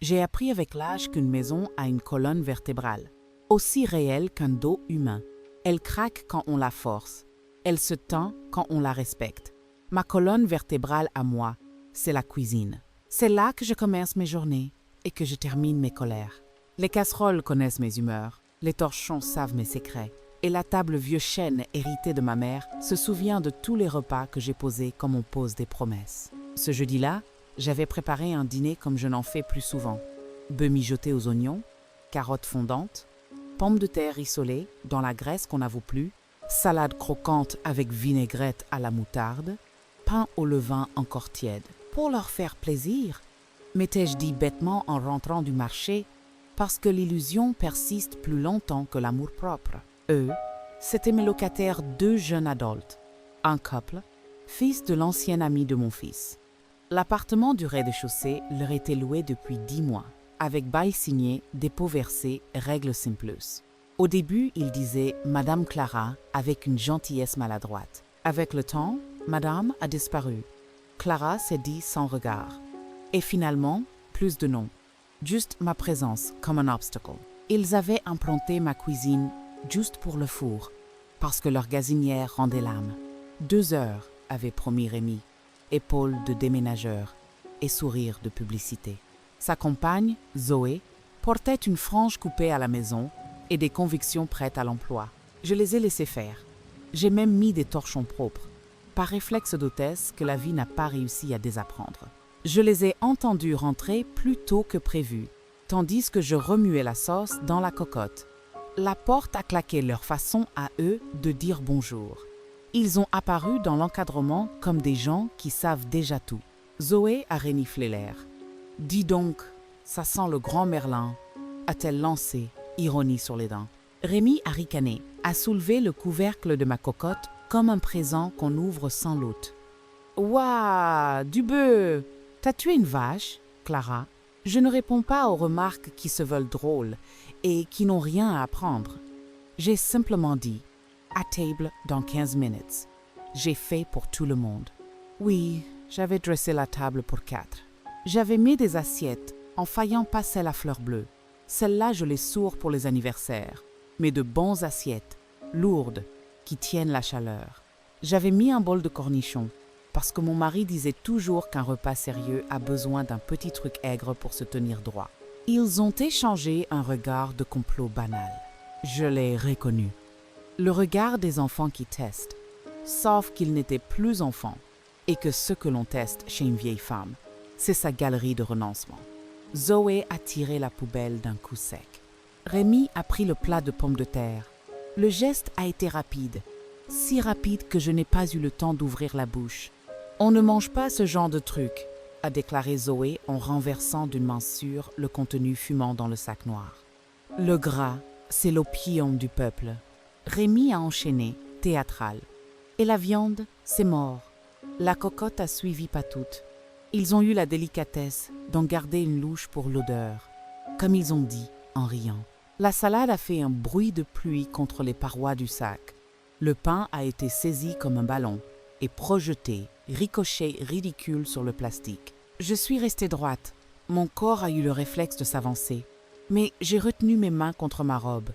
J'ai appris avec l'âge qu'une maison a une colonne vertébrale, aussi réelle qu'un dos humain. Elle craque quand on la force. Elle se tend quand on la respecte. Ma colonne vertébrale à moi, c'est la cuisine. C'est là que je commence mes journées et que je termine mes colères. Les casseroles connaissent mes humeurs, les torchons savent mes secrets, et la table vieux chêne héritée de ma mère se souvient de tous les repas que j'ai posés comme on pose des promesses. Ce jeudi-là, j'avais préparé un dîner comme je n'en fais plus souvent. Bœufs mijotés aux oignons, carottes fondantes, pommes de terre rissolées dans la graisse qu'on n'avoue plus, salade croquante avec vinaigrette à la moutarde, pain au levain encore tiède. Pour leur faire plaisir, m'étais-je dit bêtement en rentrant du marché, parce que l'illusion persiste plus longtemps que l'amour-propre. Eux, c'étaient mes locataires, 2 jeunes adultes, un couple, fils de l'ancien ami de mon fils. L'appartement du rez-de-chaussée leur était loué depuis 10 mois, avec bail signé, dépôt versé, règles simplus. Au début, il disait « Madame Clara » avec une gentillesse maladroite. Avec le temps, Madame a disparu. Clara s'est dit sans regard. Et finalement, plus de noms. Juste ma présence comme un obstacle. Ils avaient implanté ma cuisine juste pour le four, parce que leur gazinière rendait l'âme. 2 heures, avait promis Rémi, épaules de déménageur et sourire de publicité. Sa compagne, Zoé, portait une frange coupée à la maison et des convictions prêtes à l'emploi. Je les ai laissés faire. J'ai même mis des torchons propres, par réflexe d'hôtesse que la vie n'a pas réussi à désapprendre. Je les ai entendus rentrer plus tôt que prévu, tandis que je remuais la sauce dans la cocotte. La porte a claqué leur façon à eux de dire bonjour. Ils ont apparu dans l'encadrement comme des gens qui savent déjà tout. Zoé a reniflé l'air. « Dis donc, ça sent le grand Merlin », a-t-elle lancé, ironie sur les dents. Rémi a ricané, a soulevé le couvercle de ma cocotte comme un présent qu'on ouvre sans loot. « Ouah, du bœuf! T'as tué une vache, Clara ?» Je ne réponds pas aux remarques qui se veulent drôles et qui n'ont rien à apprendre. J'ai simplement dit « à table dans 15 minutes ». J'ai fait pour tout le monde. Oui, j'avais dressé la table pour 4. J'avais mis des assiettes en faillant pas celle à fleurs bleues. Celles-là, je les sourds pour les anniversaires, mais de bonnes assiettes, lourdes, qui tiennent la chaleur. J'avais mis un bol de cornichons, parce que mon mari disait toujours qu'un repas sérieux a besoin d'un petit truc aigre pour se tenir droit. Ils ont échangé un regard de complot banal. Je l'ai reconnu. Le regard des enfants qui testent, sauf qu'ils n'étaient plus enfants, et que ce que l'on teste chez une vieille femme, c'est sa galerie de renoncement. Zoé a tiré la poubelle d'un coup sec. Rémi a pris le plat de pommes de terre. Le geste a été rapide, si rapide que je n'ai pas eu le temps d'ouvrir la bouche. « On ne mange pas ce genre de truc », a déclaré Zoé en renversant d'une main sûre le contenu fumant dans le sac noir. « Le gras, c'est l'opium du peuple. » Rémi a enchaîné, théâtral. « Et la viande, c'est mort. » La cocotte a suivi pas toute. Ils ont eu la délicatesse d'en garder une louche pour l'odeur, comme ils ont dit en riant. La salade a fait un bruit de pluie contre les parois du sac. Le pain a été saisi comme un ballon et projeté, ricochet ridicule sur le plastique. Je suis restée droite. Mon corps a eu le réflexe de s'avancer. Mais j'ai retenu mes mains contre ma robe,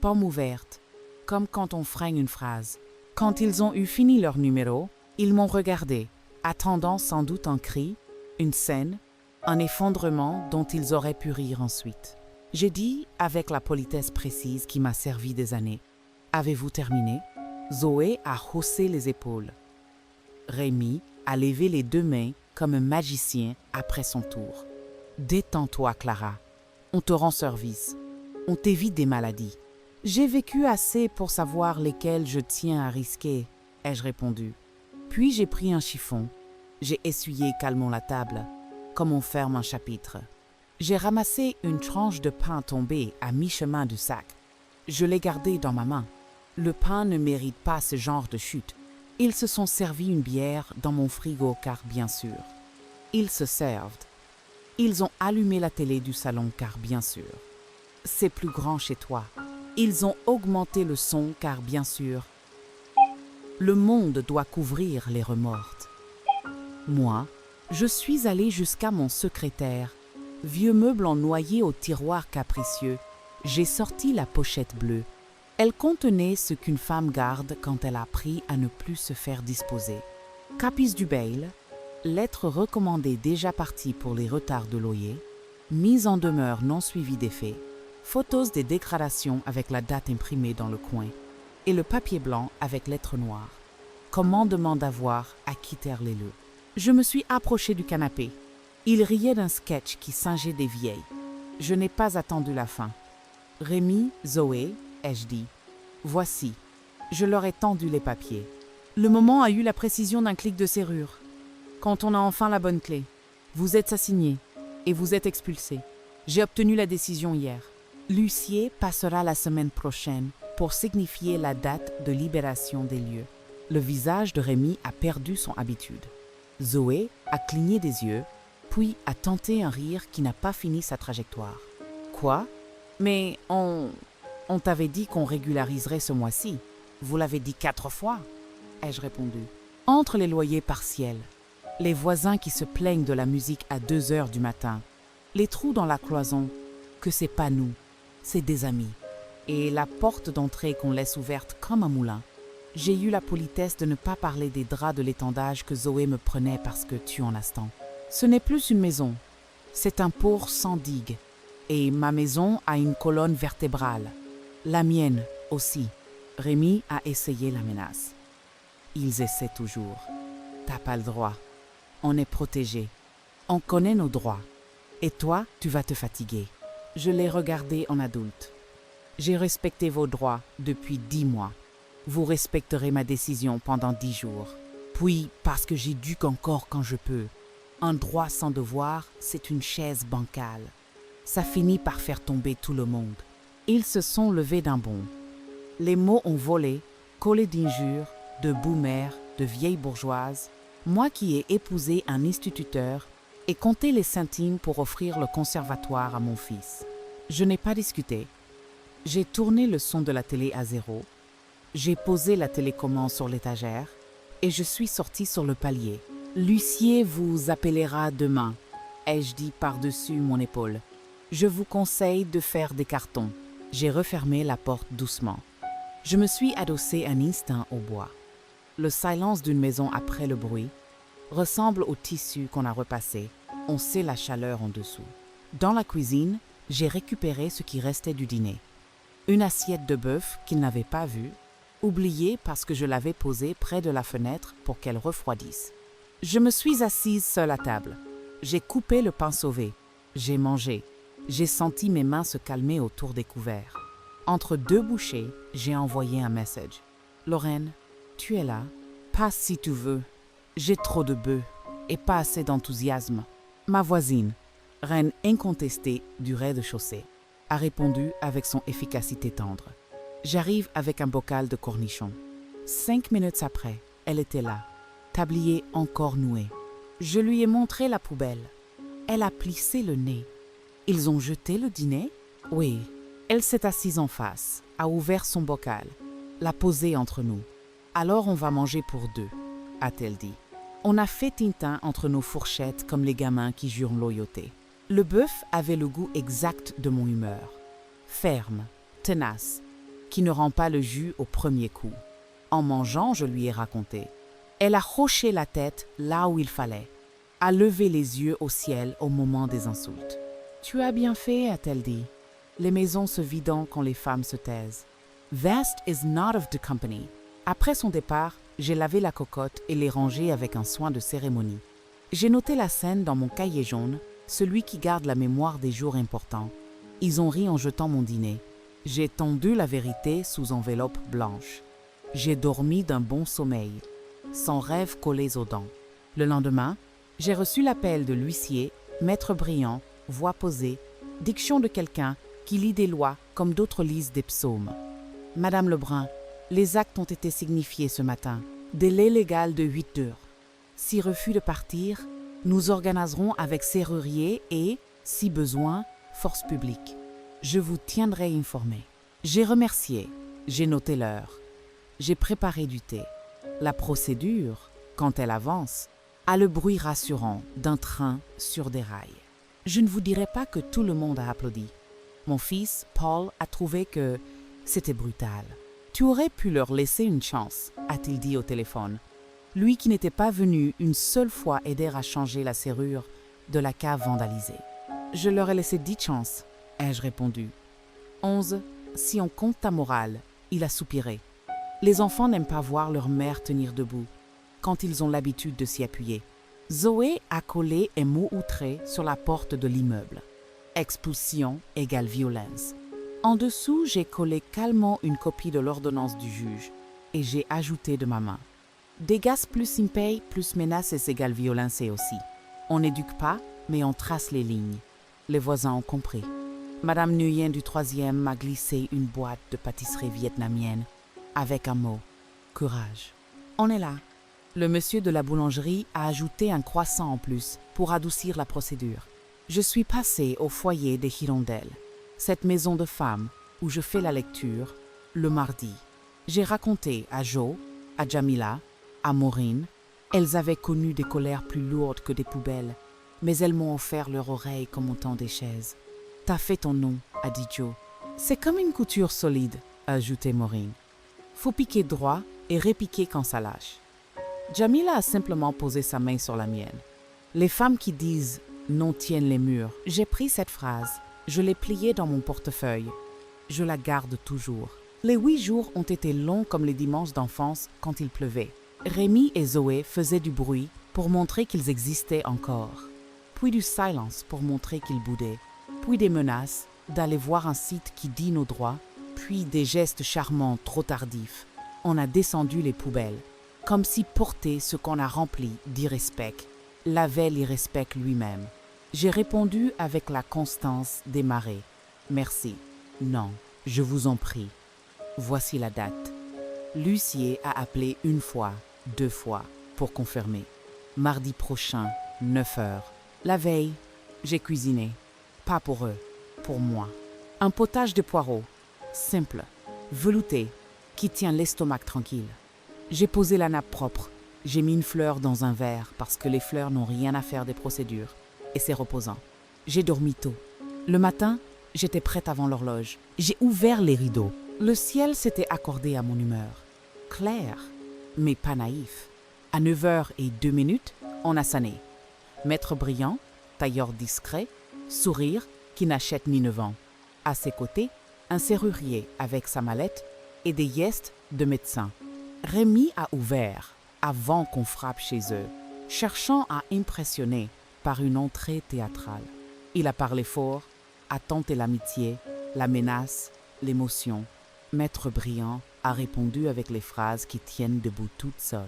paume ouverte, comme quand on freine une phrase. Quand ils ont eu fini leur numéro, ils m'ont regardé, attendant sans doute un cri, une scène, un effondrement dont ils auraient pu rire ensuite. J'ai dit, avec la politesse précise qui m'a servi des années, « Avez-vous terminé ?» Zoé a haussé les épaules. Rémi a levé les 2 mains comme un magicien après son tour. « Détends-toi, Clara. On te rend service. On t'évite des maladies. »« J'ai vécu assez pour savoir lesquelles je tiens à risquer, » ai-je répondu. Puis j'ai pris un chiffon. J'ai essuyé calmement la table, comme on ferme un chapitre. J'ai ramassé une tranche de pain tombée à mi-chemin du sac. Je l'ai gardé dans ma main. Le pain ne mérite pas ce genre de chute. Ils se sont servi une bière dans mon frigo car bien sûr. Ils se servent. Ils ont allumé la télé du salon car bien sûr. C'est plus grand chez toi. Ils ont augmenté le son car bien sûr. Le monde doit couvrir les remords. Moi, je suis allée jusqu'à mon secrétaire, Vieux meuble noyé au tiroir capricieux, j'ai sorti la pochette bleue. Elle contenait ce qu'une femme garde quand elle a appris à ne plus se faire disposer. Capis du bail, lettre recommandée déjà partie pour les retards de loyer, mise en demeure non suivie d'effet, photos des dégradations avec la date imprimée dans le coin, et le papier blanc avec lettres noires. Commandement d'avoir à quitter les lieux. Je me suis approché du canapé. Il riait d'un sketch qui singeait des vieilles. Je n'ai pas attendu la fin. Rémi, Zoé, ai-je dit. Voici. Je leur ai tendu les papiers. Le moment a eu la précision d'un clic de serrure. Quand on a enfin la bonne clé, vous êtes assigné et vous êtes expulsé. J'ai obtenu la décision hier. L'huissier passera la semaine prochaine pour signifier la date de libération des lieux. Le visage de Rémi a perdu son habitude. Zoé a cligné des yeux, puis a tenté un rire qui n'a pas fini sa trajectoire. Quoi? Mais on t'avait dit qu'on régulariserait ce mois-ci. Vous l'avez dit 4 fois, ai-je répondu. Entre les loyers partiels, les voisins qui se plaignent de la musique à 2 heures du matin, les trous dans la cloison, que c'est pas nous, c'est des amis, et la porte d'entrée qu'on laisse ouverte comme un moulin. J'ai eu la politesse de ne pas parler des draps de l'étendage que Zoé me prenait parce que tu en as tant. Ce n'est plus une maison, c'est un port sans digue. Et ma maison a une colonne vertébrale. La mienne aussi. Rémi a essayé la menace. Ils essaient toujours. T'as pas le droit. On est protégé. On connaît nos droits. Et toi, tu vas te fatiguer. Je l'ai regardé en adulte. J'ai respecté vos droits depuis 10 mois. Vous respecterez ma décision pendant 10 jours. Puis, parce que j'éduque encore quand je peux. Un droit sans devoir, c'est une chaise bancale. Ça finit par faire tomber tout le monde. Ils se sont levés d'un bond. Les mots ont volé, collés d'injures, de boomers, de vieilles bourgeoises. Moi qui ai épousé un instituteur et compté les centimes pour offrir le conservatoire à mon fils. Je n'ai pas discuté. J'ai tourné le son de la télé à 0. J'ai posé la télécommande sur l'étagère et je suis sortie sur le palier. L'huissier vous appellera demain, ai-je dit par-dessus mon épaule. Je vous conseille de faire des cartons. J'ai refermé la porte doucement. Je me suis adossée un instant au bois. Le silence d'une maison après le bruit ressemble au tissu qu'on a repassé. On sait la chaleur en dessous. Dans la cuisine, j'ai récupéré ce qui restait du dîner. Une assiette de bœuf qu'il n'avait pas vue, oubliée parce que je l'avais posée près de la fenêtre pour qu'elle refroidisse. Je me suis assise seule à table. J'ai coupé le pain sauvé. J'ai mangé. J'ai senti mes mains se calmer autour des couverts. Entre 2 bouchées, j'ai envoyé un message. Lorraine, tu es là? Passe si tu veux. J'ai trop de bœufs et pas assez d'enthousiasme. Ma voisine, reine incontestée du rez-de-chaussée, a répondu avec son efficacité tendre. J'arrive avec un bocal de cornichons. 5 minutes après, elle était là, tablier encore noué. Je lui ai montré la poubelle. Elle a plissé le nez. Ils ont jeté le dîner? Oui. Elle s'est assise en face, a ouvert son bocal, l'a posé entre nous. Alors on va manger pour 2, a-t-elle dit. On a fait Tintin entre nos fourchettes comme les gamins qui jurent loyauté. Le bœuf avait le goût exact de mon humeur. Ferme, tenace, qui ne rend pas le jus au premier coup. En mangeant, je lui ai raconté. Elle a hoché la tête là où il fallait, a levé les yeux au ciel au moment des insultes. « Tu as bien fait », a-t-elle dit. Les maisons se vidant quand les femmes se taisent. Vast is not of the company. Après son départ, j'ai lavé la cocotte et l'ai rangée avec un soin de cérémonie. J'ai noté la scène dans mon cahier jaune, celui qui garde la mémoire des jours importants. Ils ont ri en jetant mon dîner. J'ai tendu la vérité sous enveloppe blanche. J'ai dormi d'un bon sommeil, sans rêves collés aux dents. Le lendemain, j'ai reçu l'appel de l'huissier, maître brillant, voix posée, diction de quelqu'un qui lit des lois comme d'autres lisent des psaumes. Madame Lebrun, les actes ont été signifiés ce matin. Délai légal de 8 heures. Si refus de partir, nous organiserons avec serrurier et, si besoin, force publique. Je vous tiendrai informé. J'ai remercié, j'ai noté l'heure. J'ai préparé du thé. La procédure, quand elle avance, a le bruit rassurant d'un train sur des rails. Je ne vous dirai pas que tout le monde a applaudi. Mon fils, Paul, a trouvé que c'était brutal. Tu aurais pu leur laisser une chance, a-t-il dit au téléphone. Lui qui n'était pas venu une seule fois aider à changer la serrure de la cave vandalisée. Je leur ai laissé 10 chances, ai-je répondu. 11, si on compte ta morale, il a soupiré. Les enfants n'aiment pas voir leur mère tenir debout, quand ils ont l'habitude de s'y appuyer. Zoé a collé un mot outré sur la porte de l'immeuble. Expulsion égale violence. En dessous, j'ai collé calmement une copie de l'ordonnance du juge et j'ai ajouté de ma main. Dégâts plus impayés plus menaces égale violence aussi. On n'éduque pas, mais on trace les lignes. Les voisins ont compris. Madame Nguyen du 3e m'a glissé une boîte de pâtisserie vietnamienne avec un mot « courage ». On est là. Le monsieur de la boulangerie a ajouté un croissant en plus pour adoucir la procédure. Je suis passée au foyer des Hirondelles, cette maison de femmes où je fais la lecture, le mardi. J'ai raconté à Jo, à Jamila, à Maureen. Elles avaient connu des colères plus lourdes que des poubelles, mais elles m'ont offert leur oreille comme autant des chaises. « T'as fait ton nom », a dit Jo. « C'est comme une couture solide », a ajouté Maureen. « Faut piquer droit et répiquer quand ça lâche. » Jamila a simplement posé sa main sur la mienne. Les femmes qui disent « non tiennent les murs », j'ai pris cette phrase, je l'ai pliée dans mon portefeuille. Je la garde toujours. Les 8 jours ont été longs comme les dimanches d'enfance quand il pleuvait. Rémi et Zoé faisaient du bruit pour montrer qu'ils existaient encore. Puis du silence pour montrer qu'ils boudaient. Puis des menaces d'aller voir un site qui dit nos droits. Puis des gestes charmants trop tardifs. On a descendu les poubelles. Comme si porter ce qu'on a rempli d'irrespect lavait l'irrespect lui-même. J'ai répondu avec la constance des marées. Merci. Non, je vous en prie. Voici la date. L'huissier a appelé 1 fois, 2 fois, pour confirmer. Mardi prochain, 9 heures. La veille, j'ai cuisiné. Pas pour eux, pour moi. Un potage de poireaux, simple, velouté, qui tient l'estomac tranquille. J'ai posé la nappe propre. J'ai mis une fleur dans un verre parce que les fleurs n'ont rien à faire des procédures. Et c'est reposant. J'ai dormi tôt. Le matin, j'étais prête avant l'horloge. J'ai ouvert les rideaux. Le ciel s'était accordé à mon humeur. Clair, mais pas naïf. À 9h02, on a sonné. Maître brillant, tailleur discret, sourire qui n'achète ni ne vend. À ses côtés, un serrurier avec sa mallette et des yestes de médecin. Rémi a ouvert avant qu'on frappe chez eux, cherchant à impressionner par une entrée théâtrale. Il a parlé fort, a tenté l'amitié, la menace, l'émotion. Maître brillant a répondu avec les phrases qui tiennent debout toutes seules.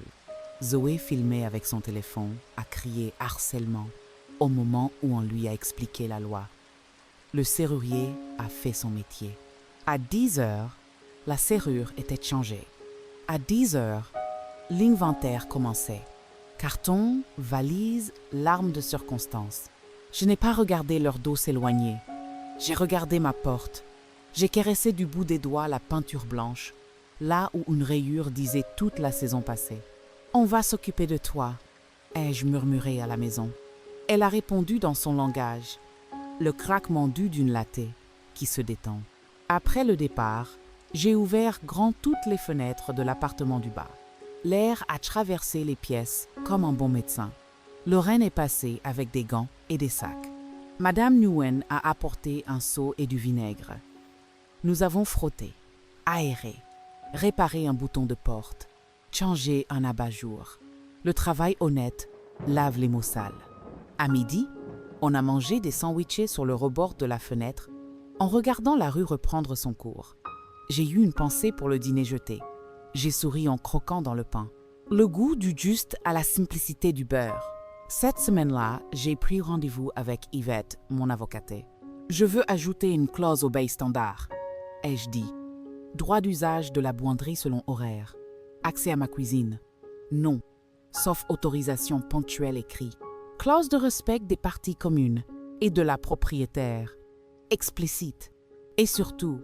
Zoé filmait avec son téléphone, a crié harcèlement au moment où on lui a expliqué la loi. Le serrurier a fait son métier. À 10 heures, la serrure était changée. À 10 heures, l'inventaire commençait. Carton, valises, larmes de circonstance. Je n'ai pas regardé leur dos s'éloigner. J'ai regardé ma porte. J'ai caressé du bout des doigts la peinture blanche, là où une rayure disait toute la saison passée. « On va s'occuper de toi », ai-je murmuré à la maison. Elle a répondu dans son langage, le craquement dû d'une latte qui se détend. Après le départ, j'ai ouvert grand toutes les fenêtres de l'appartement du bas. L'air a traversé les pièces comme un bon médecin. Lorraine est passée avec des gants et des sacs. Madame Nguyen a apporté un seau et du vinaigre. Nous avons frotté, aéré, réparé un bouton de porte, changé un abat-jour. Le travail honnête lave les mots sales. À midi, on a mangé des sandwichs sur le rebord de la fenêtre en regardant la rue reprendre son cours. J'ai eu une pensée pour le dîner jeté. J'ai souri en croquant dans le pain. Le goût du juste à la simplicité du beurre. Cette semaine-là, j'ai pris rendez-vous avec Yvette, mon avocate. Je veux ajouter une clause au bail standard, ai-je dit. Droit d'usage de la buanderie selon horaire. Accès à ma cuisine. Non, sauf autorisation ponctuelle écrite. Clause de respect des parties communes et de la propriétaire. Explicite. Et surtout,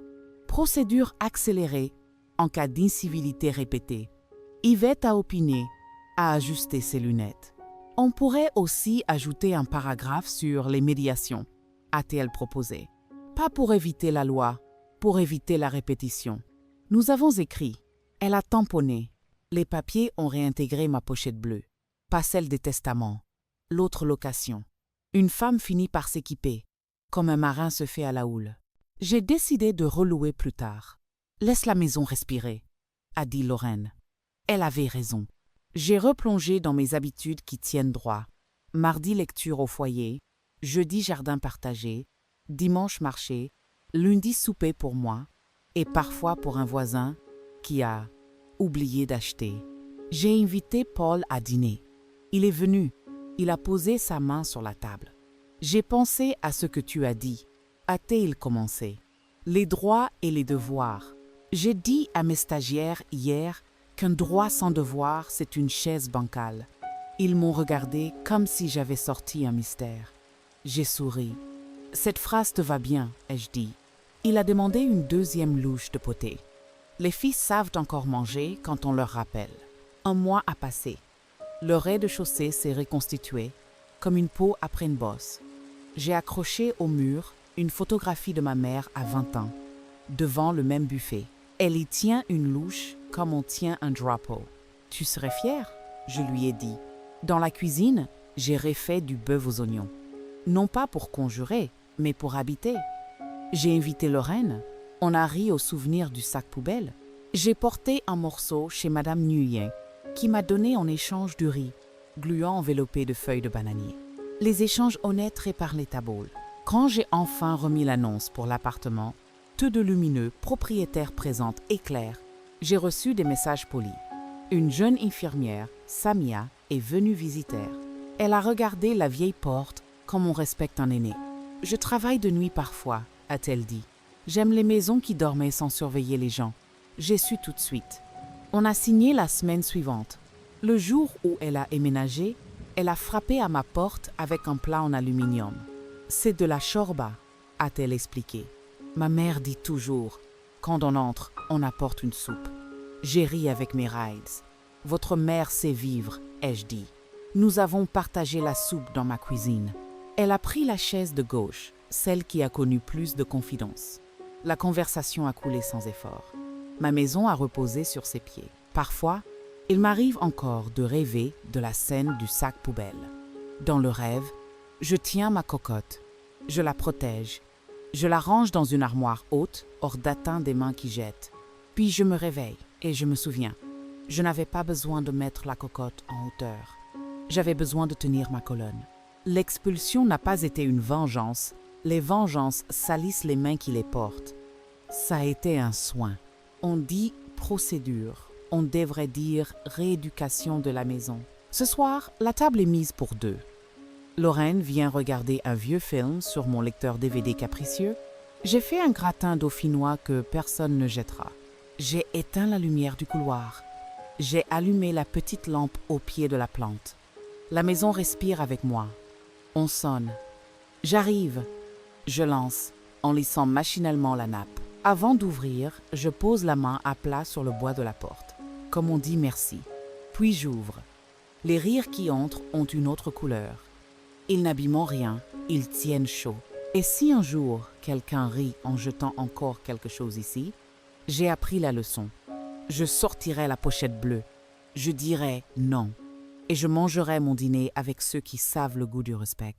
procédure accélérée en cas d'incivilité répétée. Yvette a opiné, a ajusté ses lunettes. On pourrait aussi ajouter un paragraphe sur les médiations, a-t-elle proposé. Pas pour éviter la loi, pour éviter la répétition. Nous avons écrit. Elle a tamponné. Les papiers ont réintégré ma pochette bleue. Pas celle des testaments. L'autre location. Une femme finit par s'équiper, comme un marin se fait à la houle. J'ai décidé de relouer plus tard. Laisse la maison respirer, a dit Lorraine. Elle avait raison. J'ai replongé dans mes habitudes qui tiennent droit. Mardi, lecture au foyer. Jeudi, jardin partagé. Dimanche, marché. Lundi, souper pour moi. Et parfois pour un voisin qui a oublié d'acheter. J'ai invité Paul à dîner. Il est venu. Il a posé sa main sur la table. J'ai pensé à ce que tu as dit, a-t-il commencé. Les droits et les devoirs. J'ai dit à mes stagiaires hier qu'un droit sans devoir, c'est une chaise bancale. Ils m'ont regardé comme si j'avais sorti un mystère. J'ai souri. Cette phrase te va bien, ai-je dit. Il a demandé une deuxième louche de potée. Les fils savent encore manger quand on leur rappelle. Un mois a passé. Le rez-de-chaussée s'est reconstitué, comme une peau après une bosse. J'ai accroché au mur une photographie de ma mère à 20 ans, devant le même buffet. Elle y tient une louche comme on tient un drapeau. Tu serais fière, je lui ai dit. Dans la cuisine, j'ai refait du bœuf aux oignons. Non pas pour conjurer, mais pour habiter. J'ai invité Lorraine. On a ri au souvenir du sac poubelle. J'ai porté un morceau chez Madame Nguyen, qui m'a donné en échange du riz, gluant enveloppé de feuilles de bananier. Les échanges honnêtes réparent les taboles. Quand j'ai enfin remis l'annonce pour l'appartement, tout de lumineux, propriétaire présente et clair, j'ai reçu des messages polis. Une jeune infirmière, Samia, est venue visiter. Elle a regardé la vieille porte comme on respecte un aîné. Je travaille de nuit parfois, a-t-elle dit. J'aime les maisons qui dormaient sans surveiller les gens. J'ai su tout de suite. On a signé la semaine suivante. Le jour où elle a éménagé, elle a frappé à ma porte avec un plat en aluminium. C'est de la chorba, a-t-elle expliqué. Ma mère dit toujours, quand on entre, on apporte une soupe. J'ai ri avec mes rides. Votre mère sait vivre, ai-je dit. Nous avons partagé la soupe dans ma cuisine. Elle a pris la chaise de gauche, celle qui a connu plus de confidence. La conversation a coulé sans effort. Ma maison a reposé sur ses pieds. Parfois, il m'arrive encore de rêver de la scène du sac poubelle. Dans le rêve, je tiens ma cocotte, je la protège, je la range dans une armoire haute, hors d'atteinte des mains qui jettent. Puis je me réveille et je me souviens. Je n'avais pas besoin de mettre la cocotte en hauteur. J'avais besoin de tenir ma colonne. L'expulsion n'a pas été une vengeance. Les vengeances salissent les mains qui les portent. Ça a été un soin. On dit procédure. On devrait dire rééducation de la maison. Ce soir, la table est mise pour deux. Lorraine vient regarder un vieux film sur mon lecteur DVD capricieux. J'ai fait un gratin dauphinois que personne ne jettera. J'ai éteint la lumière du couloir. J'ai allumé la petite lampe au pied de la plante. La maison respire avec moi. On sonne. J'arrive. Je lance, en lissant machinalement la nappe. Avant d'ouvrir, je pose la main à plat sur le bois de la porte, comme on dit merci. Puis j'ouvre. Les rires qui entrent ont une autre couleur. Ils n'abîment rien, ils tiennent chaud. Et si un jour quelqu'un rit en jetant encore quelque chose ici, j'ai appris la leçon. Je sortirai la pochette bleue. Je dirai non. Et je mangerai mon dîner avec ceux qui savent le goût du respect.